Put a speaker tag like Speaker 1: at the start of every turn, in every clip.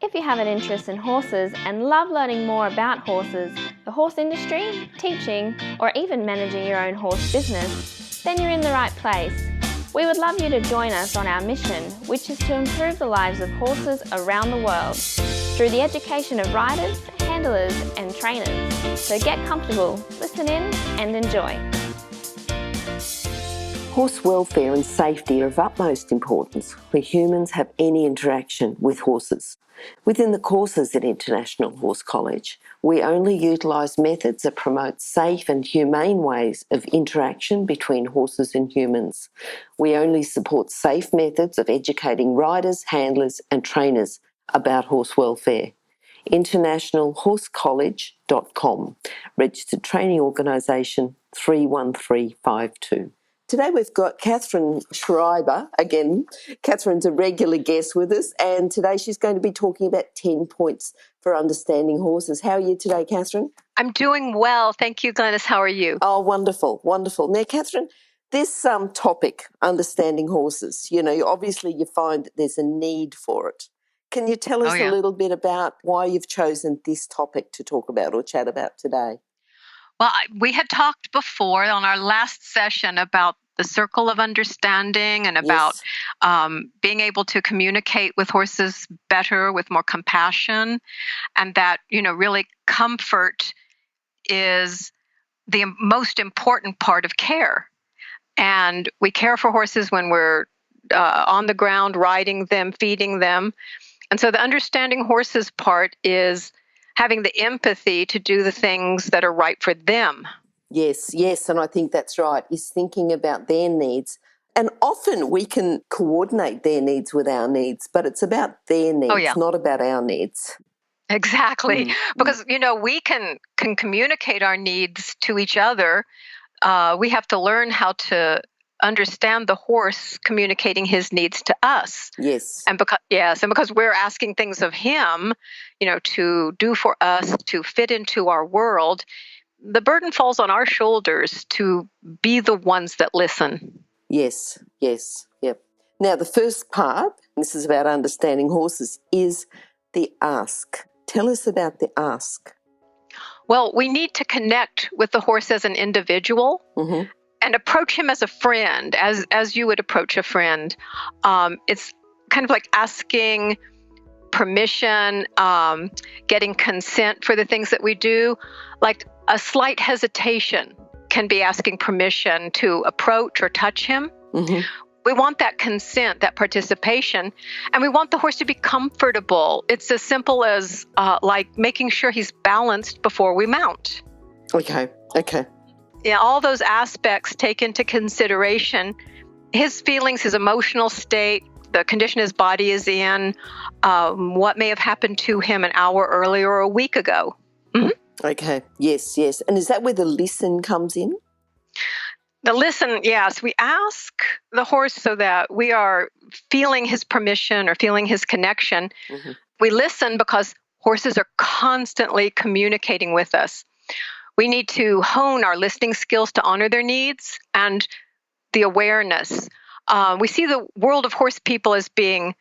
Speaker 1: If you have an interest in horses and love learning more about horses, the horse industry, teaching, or even managing your own horse business, then you're in the right place. We would love you to join us on our mission, which is to improve the lives of horses around the world through the education of riders, handlers, and trainers. So get comfortable, listen in, and enjoy.
Speaker 2: Horse welfare and safety are of utmost importance where humans have any interaction with horses. Within the courses at International Horse College, we only utilise methods that promote safe and humane ways of interaction between horses and humans. We only support safe methods of educating riders, handlers and trainers about horse welfare. internationalhorsecollege.com, registered training organisation 31352. Today we've got Katharine Schreiber. Again, Katharine's a regular guest with us, and today she's going to be talking about 10 points for understanding horses. How are you today, Katharine?
Speaker 3: I'm doing well. Thank you, Glenys. How are you?
Speaker 2: Oh, wonderful, wonderful. Now, Katharine, this topic, understanding horses, obviously you find that there's a need for it. Can you tell us a little bit about why you've chosen this topic to talk about or chat about today?
Speaker 3: Well, we had talked before on our last session about the circle of understanding and about being able to communicate with horses better, with more compassion, and that, really comfort is the most important part of care. And we care for horses when we're on the ground, riding them, feeding them. And so the understanding horses part is having the empathy to do the things that are right for them.
Speaker 2: Yes, and I think that's right, is thinking about their needs. And often we can coordinate their needs with our needs, but it's about their needs, not about our needs.
Speaker 3: Exactly. Because, we can communicate our needs to each other. We have to learn how to understand the horse communicating his needs to us.
Speaker 2: Yes.
Speaker 3: And because we're asking things of him, to do for us, to fit into our world, the burden falls on our shoulders to be the ones that listen.
Speaker 2: Yes, yep. Now, the first part, this is about understanding horses, is the ask. Tell us about the ask.
Speaker 3: Well, we need to connect with the horse as an individual and approach him as a friend, as you would approach a friend. It's kind of like asking permission, getting consent for the things that we do. Like a slight hesitation can be asking permission to approach or touch him. We want that consent, that participation, and we want the horse to be comfortable. It's as simple as like making sure he's balanced before we mount.
Speaker 2: Okay.
Speaker 3: Yeah, all those aspects take into consideration his feelings, his emotional state, the condition his body is in, what may have happened to him an hour earlier or a week ago.
Speaker 2: Okay, yes. And is that where the listen comes in?
Speaker 3: The listen, yes. We ask the horse so that we are feeling his permission or feeling his connection. We listen because horses are constantly communicating with us. We need to hone our listening skills to honor their needs and the awareness. We see the world of horse people as being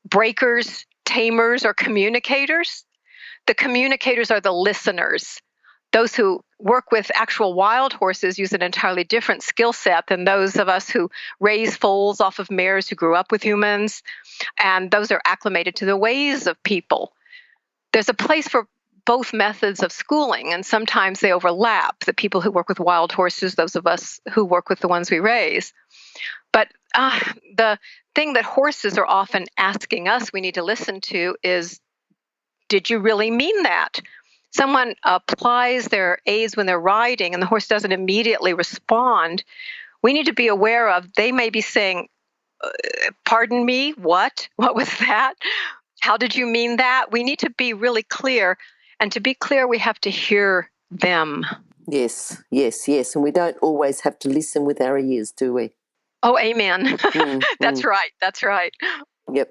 Speaker 3: breakers, tamers, or communicators. The communicators are the listeners. Those who work with actual wild horses use an entirely different skill set than those of us who raise foals off of mares who grew up with humans, and those are acclimated to the ways of people. There's a place for both methods of schooling, and sometimes they overlap, the people who work with wild horses, those of us who work with the ones we raise. But the thing that horses are often asking us we need to listen to is, did you really mean that? Someone applies their aids when they're riding and the horse doesn't immediately respond. We need to be aware of, they may be saying, pardon me, what? What was that? How did you mean that? We need to be really clear. And to be clear, we have to hear them.
Speaker 2: Yes. And we don't always have to listen with our ears, do we?
Speaker 3: Oh, amen. That's right.
Speaker 2: Yep.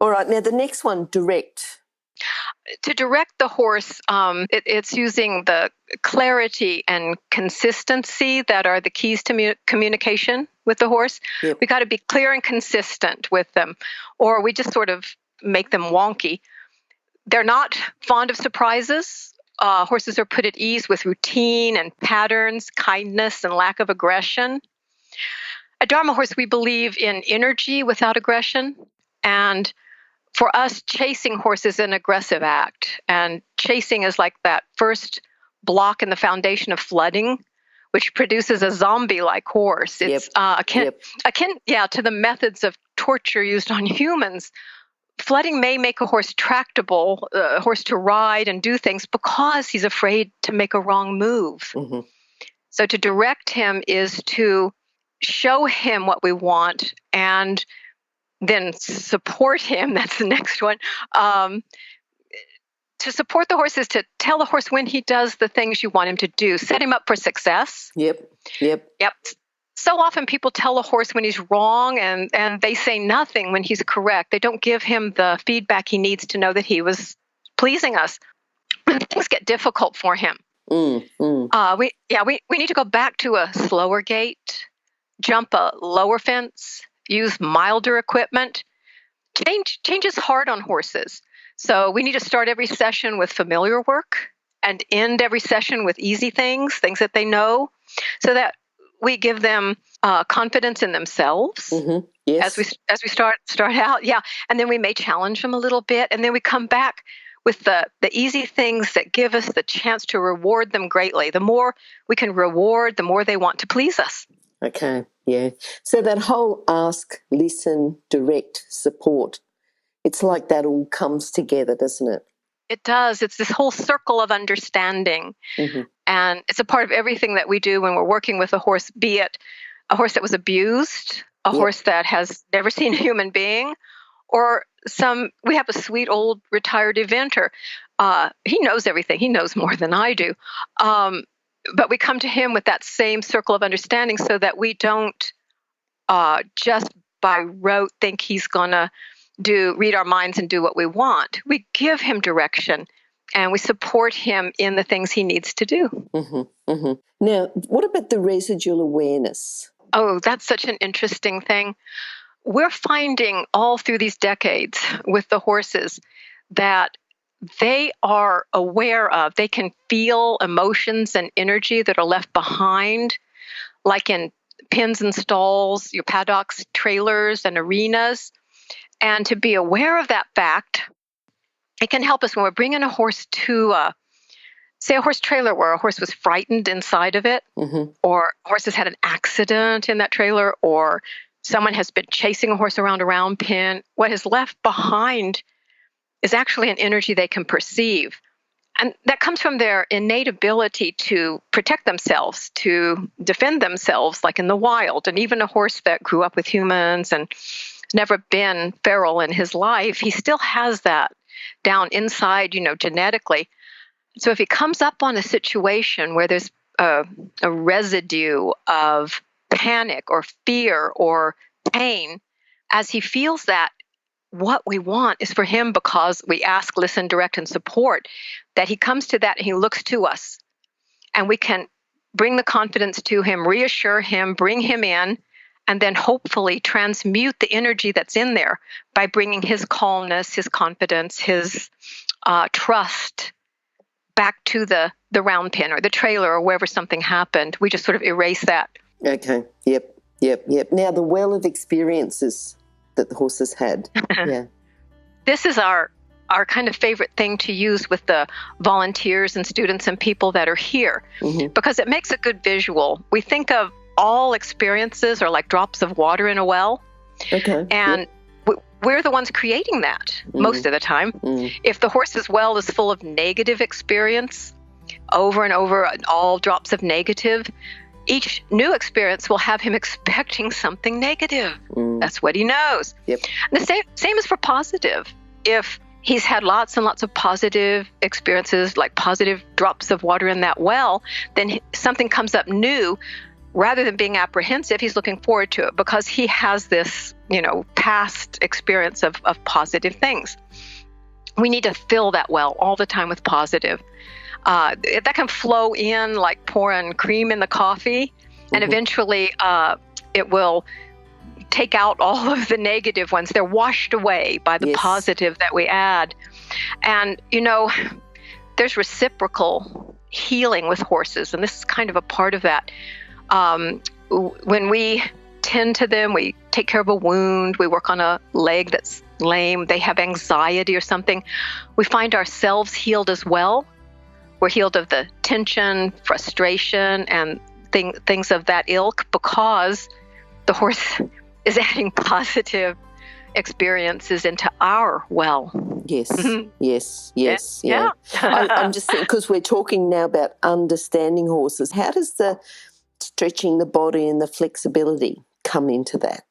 Speaker 2: All right. Now, the next one, direct.
Speaker 3: To direct the horse, it's using the clarity and consistency that are the keys to communication with the horse.
Speaker 2: Yep.
Speaker 3: We got to be clear and consistent with them, or we just sort of make them wonky. They're not fond of surprises. Horses are put at ease with routine and patterns, kindness and lack of aggression. A Dharma horse, we believe in energy without aggression. And for us, chasing horses is an aggressive act. And chasing is like that first block in the foundation of flooding, which produces a zombie-like horse. It's akin to the methods of torture used on humans. Flooding may make a horse tractable, a horse to ride and do things because he's afraid to make a wrong move.
Speaker 2: Mm-hmm.
Speaker 3: So to direct him is to show him what we want and then support him. That's the next one. To support the horse is to tell the horse when he does the things you want him to do. Set him up for success.
Speaker 2: Yep.
Speaker 3: So often people tell a horse when he's wrong and they say nothing when he's correct. They don't give him the feedback he needs to know that he was pleasing us. When things get difficult for him, we need to go back to a slower gait, jump a lower fence, use milder equipment. Change is hard on horses. So we need to start every session with familiar work and end every session with easy things that they know, so that we give them confidence in themselves.
Speaker 2: Mm-hmm. Yes.
Speaker 3: As we start out, and then we may challenge them a little bit, and then we come back with the easy things that give us the chance to reward them greatly. The more we can reward, the more they want to please us.
Speaker 2: Okay, yeah. So that whole ask, listen, direct, support, it's like that all comes together, doesn't it?
Speaker 3: It does. It's this whole circle of understanding.
Speaker 2: Mm-hmm.
Speaker 3: And it's a part of everything that we do when we're working with a horse, be it a horse that was abused, a horse that has never seen a human being, or we have a sweet old retired eventer. He knows everything. He knows more than I do. But we come to him with that same circle of understanding so that we don't just by rote think he's going to read our minds and do what we want. We give him direction and we support him in the things he needs to do.
Speaker 2: Mm-hmm, mm-hmm. Now, what about the residual awareness?
Speaker 3: Oh, that's such an interesting thing. We're finding all through these decades with the horses that they are aware of, they can feel emotions and energy that are left behind, like in pens and stalls, your paddocks, trailers, and arenas. And to be aware of that fact, it can help us when we're bringing a horse to, say, a horse trailer where a horse was frightened inside of it,
Speaker 2: mm-hmm.
Speaker 3: or a horse has had an accident in that trailer, or someone has been chasing a horse around a round pen. What is left behind is actually an energy they can perceive. And that comes from their innate ability to protect themselves, to defend themselves, like in the wild. And even a horse that grew up with humans and never been feral in his life, he still has that down inside, genetically. So if he comes up on a situation where there's a residue of panic or fear or pain, as he feels that, what we want is for him, because we ask, listen, direct, and support, that he comes to that and he looks to us. And we can bring the confidence to him, reassure him, bring him in, and then hopefully transmute the energy that's in there by bringing his calmness, his confidence, his trust back to the round pen or the trailer or wherever something happened. We just sort of erase that.
Speaker 2: Okay. Yep. Now, the well of experiences that the horses had. Yeah.
Speaker 3: This is our kind of favorite thing to use with the volunteers and students and people that are here,
Speaker 2: mm-hmm.
Speaker 3: because it makes a good visual. We think of all experiences are like drops of water in a well.
Speaker 2: Okay.
Speaker 3: And we're the ones creating that most of the time.
Speaker 2: Mm.
Speaker 3: If the horse's well is full of negative experience, over and over, all drops of negative, each new experience will have him expecting something negative.
Speaker 2: Mm.
Speaker 3: That's what he knows.
Speaker 2: Yep.
Speaker 3: And the same is for positive. If he's had lots and lots of positive experiences, like positive drops of water in that well, then something comes up new. Rather than being apprehensive, he's looking forward to it because he has this, past experience of positive things. We need to fill that well all the time with positive. That can flow in like pouring cream in the coffee, and eventually it will take out all of the negative ones. They're washed away by the
Speaker 2: Yes.
Speaker 3: positive that we add. And, there's reciprocal healing with horses, and this is kind of a part of that. When we tend to them, we take care of a wound, we work on a leg that's lame, they have anxiety or something, we find ourselves healed as well. We're healed of the tension, frustration, and things of that ilk because the horse is adding positive experiences into our well.
Speaker 2: Yes,
Speaker 3: Mhm.
Speaker 2: yes,
Speaker 3: Yeah.
Speaker 2: yeah. I'm just thinking, because we're talking now about understanding horses, how does the stretching the body and the flexibility come into that?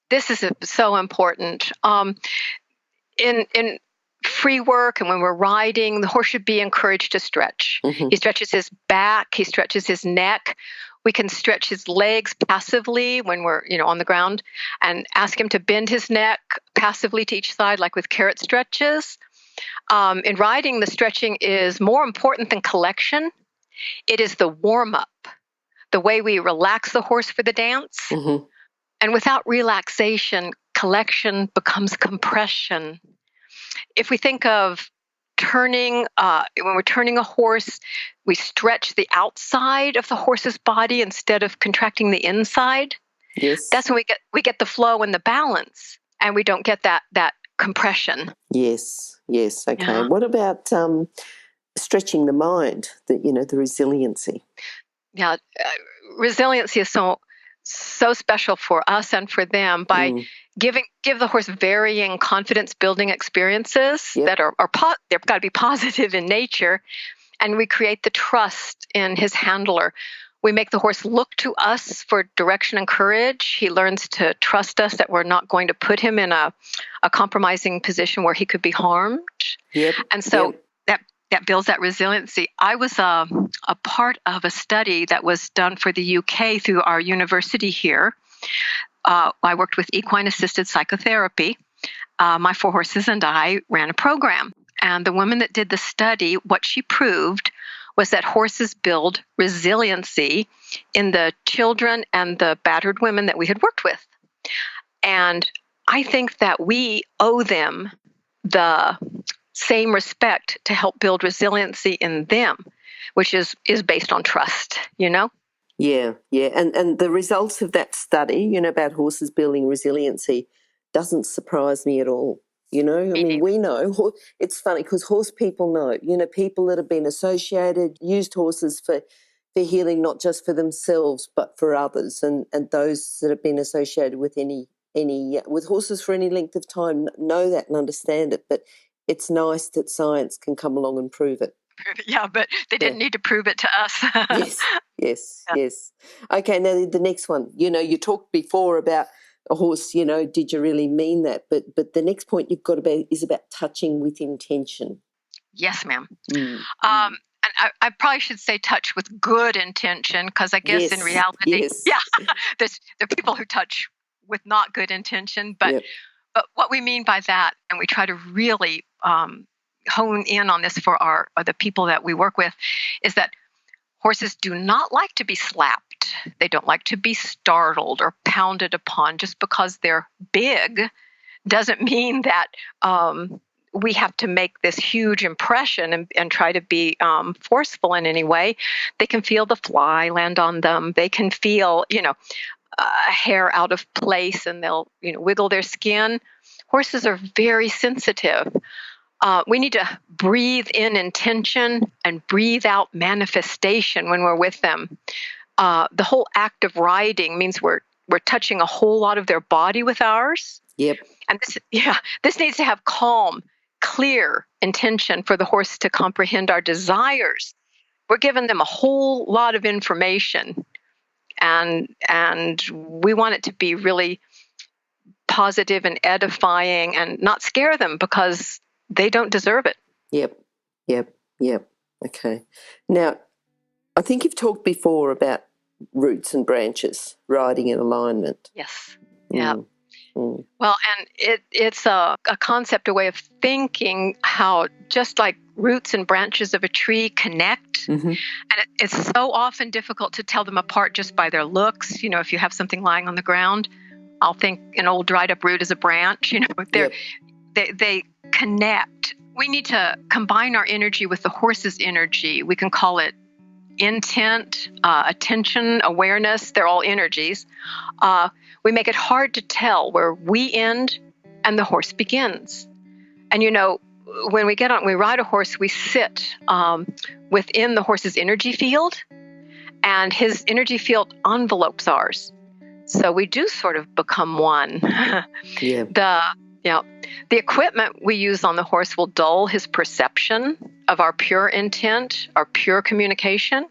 Speaker 3: This is so important. In free work and when we're riding, the horse should be encouraged to stretch.
Speaker 2: Mhm.
Speaker 3: He stretches his back, he stretches his neck. We can stretch his legs passively when we're, on the ground, and ask him to bend his neck passively to each side, like with carrot stretches. In riding, the stretching is more important than collection. It is the warm-up, the way we relax the horse for the dance.
Speaker 2: Mhm.
Speaker 3: And without relaxation, collection becomes compression. If we think of turning, when we're turning a horse, we stretch the outside of the horse's body instead of contracting the inside.
Speaker 2: Yes.
Speaker 3: That's when we get the flow and the balance, and we don't get that compression.
Speaker 2: Yes. Okay.
Speaker 3: Yeah.
Speaker 2: What about stretching the mind? The resiliency.
Speaker 3: Yeah, resiliency is so special for us and for them by give the horse varying confidence building experiences.
Speaker 2: Yep.
Speaker 3: That are they've got to be positive in nature, and we create the trust in his handler. We make the horse look to us for direction and courage. He learns to trust us, that we're not going to put him in a compromising position where he could be harmed.
Speaker 2: Yep.
Speaker 3: And so
Speaker 2: Yep.
Speaker 3: that builds that resiliency. I was a part of a study that was done for the UK through our university here. I worked with equine-assisted psychotherapy. My 4 horses and I ran a program. And the woman that did the study, what she proved was that horses build resiliency in the children and the battered women that we had worked with. And I think that we owe them the same respect to help build resiliency in them, which is based on trust,
Speaker 2: Yeah. And the results of that study, about horses building resiliency doesn't surprise me at all. I mean, we know, it's funny because horse people know, people that have been associated, used horses for healing, not just for themselves, but for others. And those that have been associated with with horses for any length of time know that and understand it. But it's nice that science can come along and prove it.
Speaker 3: Yeah, but they didn't need to prove it to us.
Speaker 2: Yes. Okay, now the next one. You talked before about a horse, did you really mean that? But the next point you've got is about touching with intention.
Speaker 3: Yes, ma'am. And I probably should say touch with good intention, because I guess in reality, there are people who touch with not good intention. But what we mean by that, and we try to really hone in on this for the people that we work with, is that horses do not like to be slapped. They don't like to be startled or pounded upon. Just because they're big doesn't mean that we have to make this huge impression and try to be forceful in any way. They can feel the fly land on them. They can feel, a hair out of place, and they'll, wiggle their skin. Horses are very sensitive. We need to breathe in intention and breathe out manifestation when we're with them. The whole act of riding means we're touching a whole lot of their body with ours.
Speaker 2: Yep.
Speaker 3: And this needs to have calm, clear intention for the horse to comprehend our desires. We're giving them a whole lot of information, and we want it to be really positive and edifying, and not scare them because they don't deserve it.
Speaker 2: Yep. Okay. Now, I think you've talked before about roots and branches, riding in alignment.
Speaker 3: Yes. Yeah. Well, and it's a concept, a way of thinking, how just like roots and branches of a tree connect, and it's so often difficult to tell them apart just by their looks. If you have something lying on the ground, I'll think an old dried up root is a branch.
Speaker 2: Yep.
Speaker 3: They connect. We need to combine our energy with the horse's energy. We can call it intent, attention, awareness. They're all energies. We make it hard to tell where we end and the horse begins. And when we ride a horse, we sit within the horse's energy field, and his energy field envelopes ours. So we do sort of become one.
Speaker 2: Yeah.
Speaker 3: The equipment we use on the horse will dull his perception of our pure intent, our pure communication.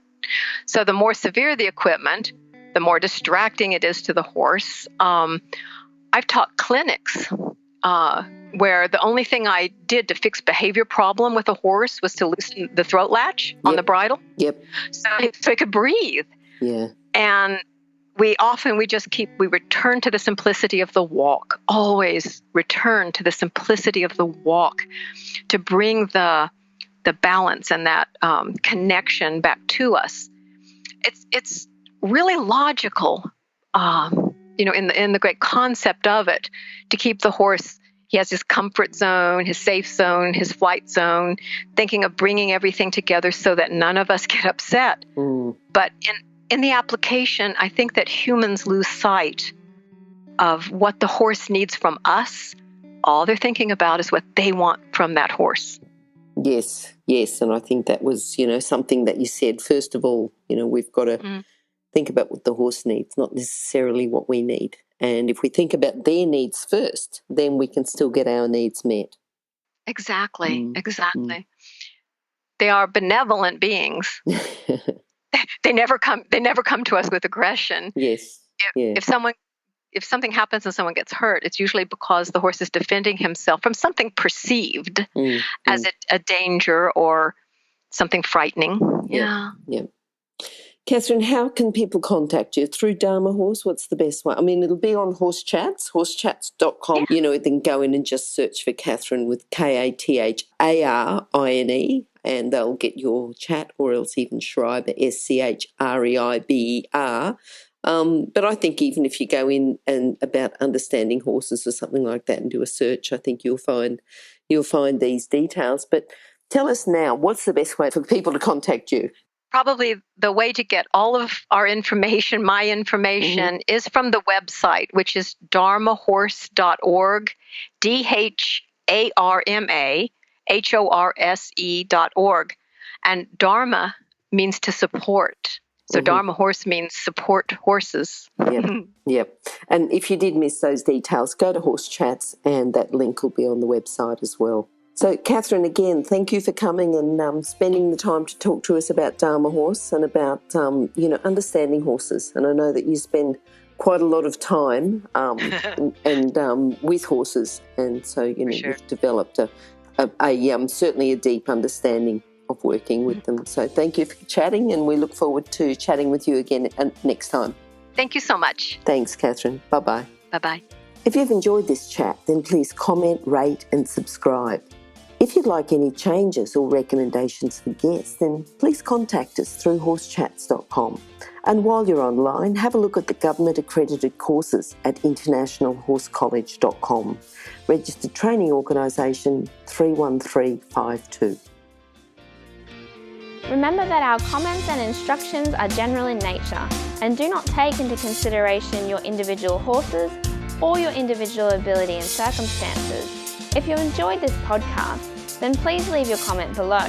Speaker 3: So the more severe the equipment, the more distracting it is to the horse. I've taught clinics where the only thing I did to fix behavior problem with a horse was to loosen the throat latch on the bridle.
Speaker 2: Yep.
Speaker 3: So he could breathe.
Speaker 2: Yeah.
Speaker 3: And we return to the simplicity of the walk, always return to the simplicity of the walk to bring the balance and that connection back to us. It's really logical, in the great concept of it, to keep the horse. He has his comfort zone, his safe zone, his flight zone, thinking of bringing everything together so that none of us get upset. But in the application, I think that humans lose sight of what the horse needs from us. All they're thinking about is what they want from that horse.
Speaker 2: Yes. And I think that was, something that you said. First of all, we've got to think about what the horse needs, not necessarily what we need. And if we think about their needs first, then we can still get our needs met.
Speaker 3: Exactly. They are benevolent beings. They never come to us with aggression.
Speaker 2: Yes.
Speaker 3: If something happens and someone gets hurt, it's usually because the horse is defending himself from something perceived as a danger or something frightening. Yeah.
Speaker 2: Katharine, how can people contact you? Through Dharma Horse? What's the best way? I mean, it'll be on Horse Chats, horsechats.com. They can go in and just search for Katharine with Katharine, and they'll get your chat, or else even Schreiber, Schreiber. But I think even if you go in and about understanding horses or something like that and do a search, I think you'll find these details. But tell us now, what's the best way for people to contact you?
Speaker 3: Probably the way to get all of our information, my information, is from the website, which is dharmahorse.org, DHARMAHORSE.org. And Dharma means to support. So Dharma Horse means support horses.
Speaker 2: Yep. And if you did miss those details, go to Horse Chats and that link will be on the website as well. So, Katharine, again, thank you for coming and spending the time to talk to us about Dharma Horse and about, understanding horses. And I know that you spend quite a lot of time with horses. And so, you've developed certainly a deep understanding of working with them. So thank you for chatting, and we look forward to chatting with you again next time.
Speaker 3: Thank you so much.
Speaker 2: Thanks, Katharine. Bye-bye.
Speaker 3: Bye-bye.
Speaker 2: If you've enjoyed this chat, then please comment, rate and subscribe. If you'd like any changes or recommendations for guests, then please contact us through horsechats.com. And while you're online, have a look at the government-accredited courses at internationalhorsecollege.com. Registered Training Organisation 31352.
Speaker 1: Remember that our comments and instructions are general in nature and do not take into consideration your individual horses or your individual ability and circumstances. If you enjoyed this podcast, then please leave your comment below.